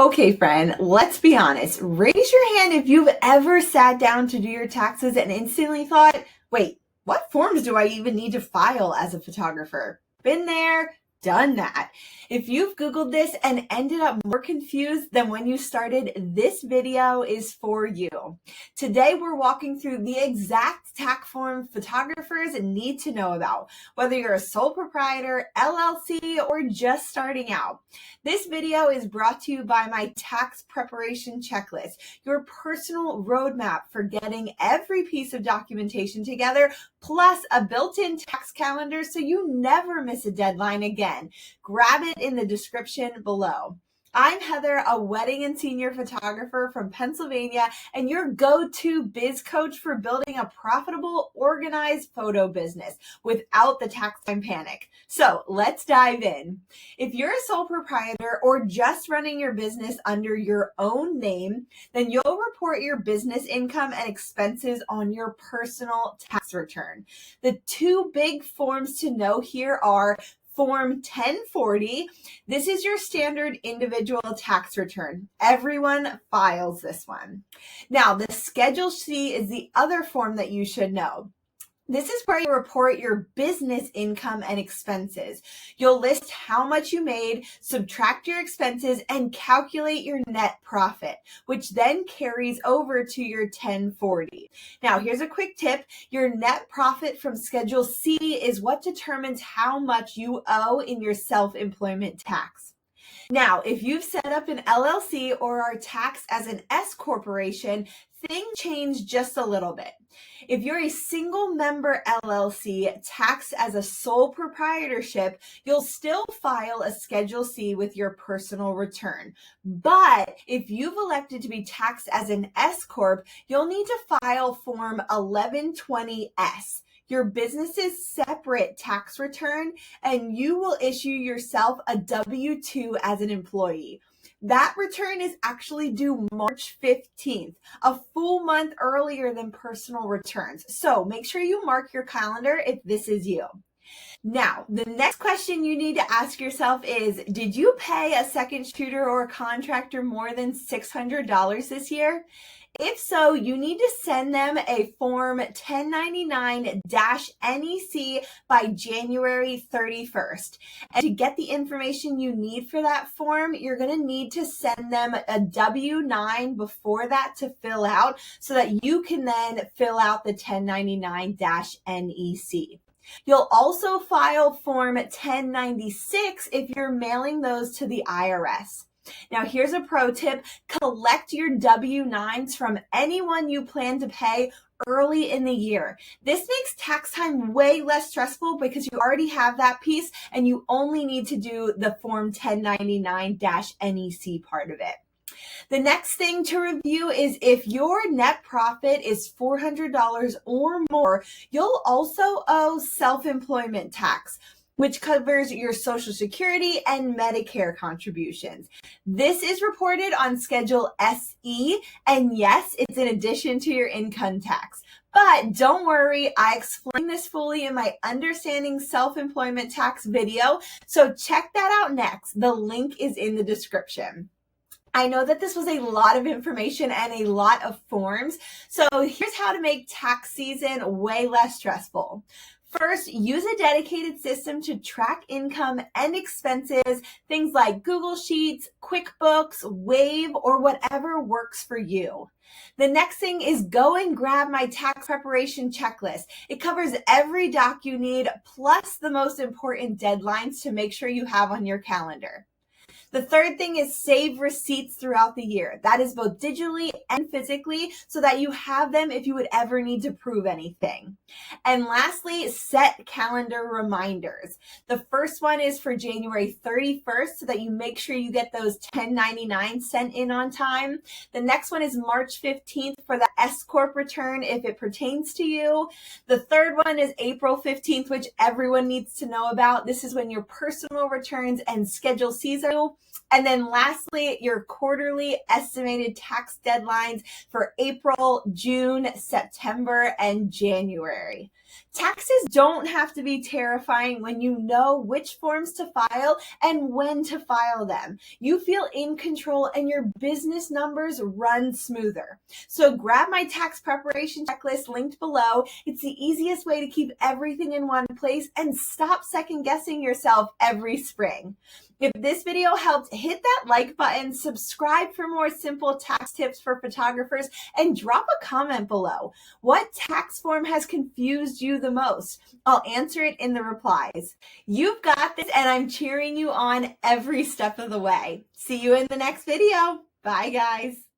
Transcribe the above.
Okay, friend, let's be honest. Raise your hand if you've ever sat down to do your taxes and instantly thought, wait, what forms do I even need to file as a photographer? Been there, done that. If you've Googled this and ended up more confused than when you started, this video is for you. Today, we're walking through the exact tax form photographers need to know about, whether you're a sole proprietor, LLC, or just starting out. This video is brought to you by my tax preparation checklist, your personal roadmap for getting every piece of documentation together, plus a built-in tax calendar so you never miss a deadline again. Grab it in the description below. I'm Heather, a wedding and senior photographer from Pennsylvania, and your go-to biz coach for building a profitable, organized photo business without the tax time panic. So let's dive in. If you're a sole proprietor or just running your business under your own name, then you'll report your business income and expenses on your personal tax return. The two big forms to know here are Form 1040. This is your standard individual tax return. Everyone files this one. Now, the Schedule C is the other form that you should know. This is where you report your business income and expenses. You'll list how much you made, subtract your expenses, and calculate your net profit, which then carries over to your 1040. Now, here's a quick tip. Your net profit from Schedule C is what determines how much you owe in your self-employment tax. Now, if you've set up an LLC or are taxed as an S corporation, things change just a little bit. If you're a single member LLC taxed as a sole proprietorship, you'll still file a Schedule C with your personal return. But if you've elected to be taxed as an S corp, you'll need to file Form 1120S. Your business's separate tax return, and you will issue yourself a W-2 as an employee. That return is actually due March 15th, a full month earlier than personal returns. So make sure you mark your calendar if this is you. Now, the next question you need to ask yourself is, did you pay a second shooter or a contractor more than $600 this year? If so, you need to send them a Form 1099-NEC by January 31st. And to get the information you need for that form, you're going to need to send them a W-9 before that to fill out so that you can then fill out the 1099-NEC. You'll also file Form 1096 if you're mailing those to the IRS. Now, here's a pro tip. Collect your W-9s from anyone you plan to pay early in the year. This makes tax time way less stressful because you already have that piece and you only need to do the Form 1099-NEC part of it. The next thing to review is if your net profit is $400 or more, you'll also owe self-employment tax, which covers your Social Security and Medicare contributions. This is reported on Schedule SE, and yes, it's in addition to your income tax. But don't worry, I explain this fully in my Understanding Self-Employment Tax video, so check that out next. The link is in the description. I know that this was a lot of information and a lot of forms, so here's how to make tax season way less stressful. First, use a dedicated system to track income and expenses, things like Google Sheets, QuickBooks, Wave, or whatever works for you. The next thing is go and grab my tax preparation checklist. It covers every doc you need, plus the most important deadlines to make sure you have on your calendar. The third thing is save receipts throughout the year. That is both digitally and physically so that you have them if you would ever need to prove anything. And lastly, set calendar reminders. The first one is for January 31st so that you make sure you get those 1099 sent in on time. The next one is March 15th for the S Corp return if it pertains to you. The third one is April 15th, which everyone needs to know about. This is when your personal returns and Schedule C's are due. And then lastly, your quarterly estimated tax deadlines for April, June, September, and January. Taxes don't have to be terrifying when you know which forms to file and when to file them. You feel in control and your business numbers run smoother. So grab my tax preparation checklist linked below. It's the easiest way to keep everything in one place and stop second guessing yourself every spring. If this video helped, hit that like button, subscribe for more simple tax tips for photographers, and drop a comment below. What tax form has confused you the most? I'll answer it in the replies. You've got this, and I'm cheering you on every step of the way. See you in the next video. Bye, guys.